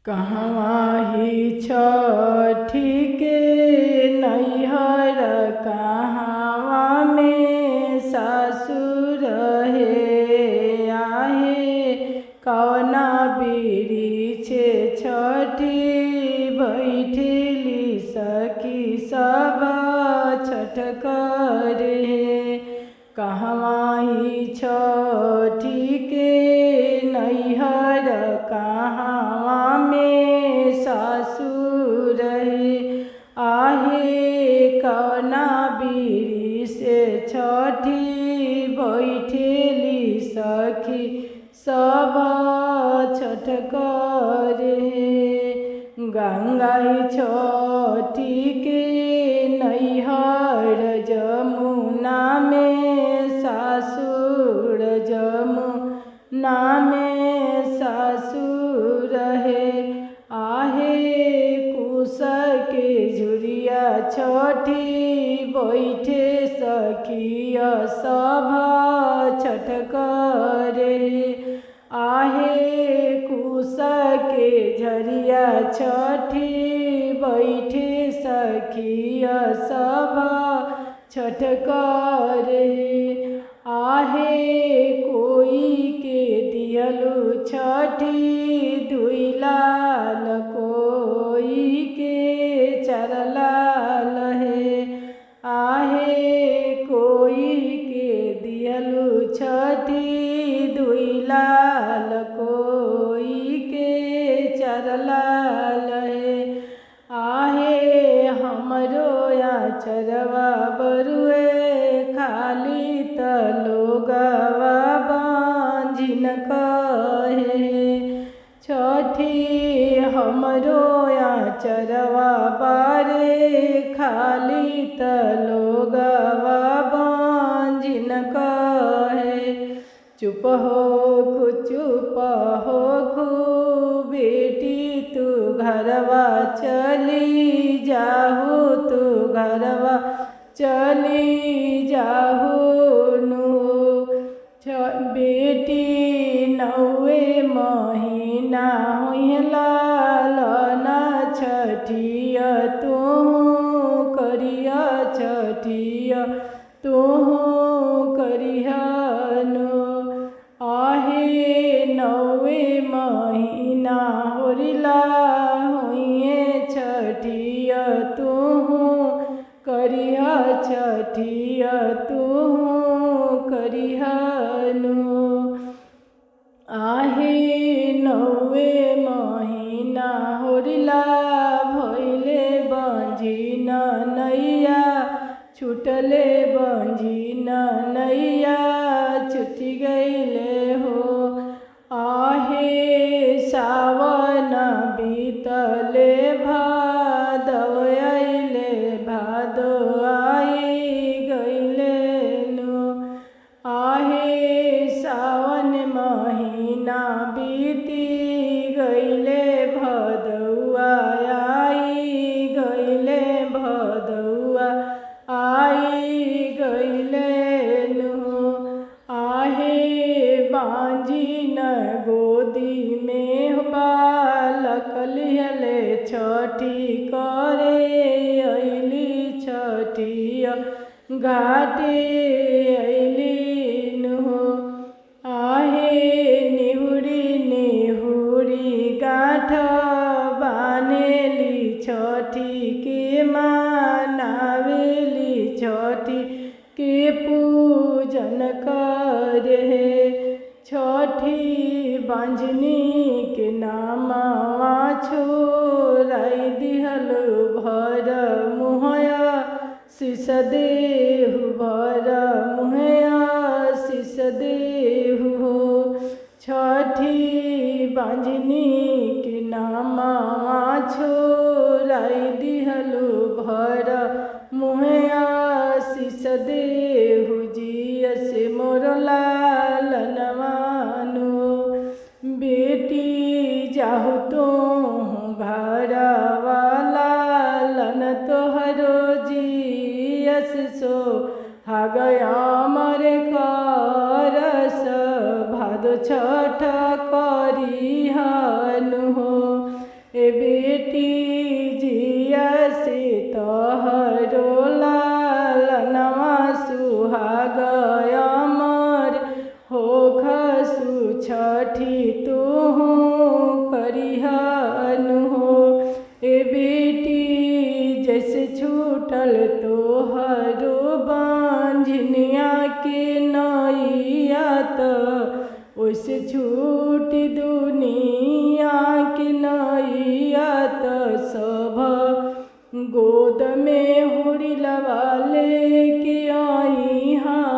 कहवा ही छठी के नैहर कहवा में ससुर हे आहे। कवना बिरिछे छठी बैठली सखी सब छठ करे। कहवा ही छठी के नैहर कहवा में ससुर हे आहे। कवना बिरी से छठी बैठेली सखी सब छठ करे। गंगा छठी के नैहर जमुना में ससुर जमुना में ससुर है आहे। कुश के झुरिया छठी बैठे सखिया सब छठ करे आहे। कुश के झरिया छठी बैठे सखिया सब छठ करे आहे। कोई के दियलु छठी दुई लाल कोई के चार लाल है आहे। कोई के दियलु छठी दुई लाल कोई के चार लाल है आहे। हमरो आचरवा बरुए खाली त लोगवा बांझिन कहे। छठी हमरो आचरवा बारे खाली त लोगवा बांझिन कहे। चुप हो बेटी तू घरवा चली जाहू तू घरवा चली जाहू नु। बेटी नौवे महीना हुई लालना छठिया तू करिया छठिया तू करिया नु आहे। नौवे महीना होरिला हुए छठिया तू करिया छठिया तू करिया नु आहे। नौवे महीना होरिला भइले बंझिन नैया छूटले बंझिन नैया छुटी गईले हो आहे। सावन बीतले भादव आइले भादो आई गईले नु आहे। सावन महीना बीती गईले भदौआ आई गईले भदौआ आई गईले नु आहे। बांझिन गोदी में बालक लिहले छठी करे अइली छठिया घाटे अइली नु आहे। निहुरी निहुरी गाँठ बानेली छठी के मानावेली छठी के पूजन करे। छठी बांझनी के नामवा छोराई दिहल भर मुहया शिष देहु भर मुहया शिष देहु हो। छठी बांझनी के नामवा छोराई दिहलु भर मुहया शिष देहु जिय से मोर लालनवा नु। बेटी जाहु तो घरवा लालन तोहरो जियस सो हागया मरे करस भादो छठ करिहनु हो। छठी तो हो करिहन हो। ए बेटी जैसे छूटल तो हरो बांझनिया के नैया त ओइसे छूटी दुनिया के नैया त सब गोद में होरी लवा लेके आई हाँ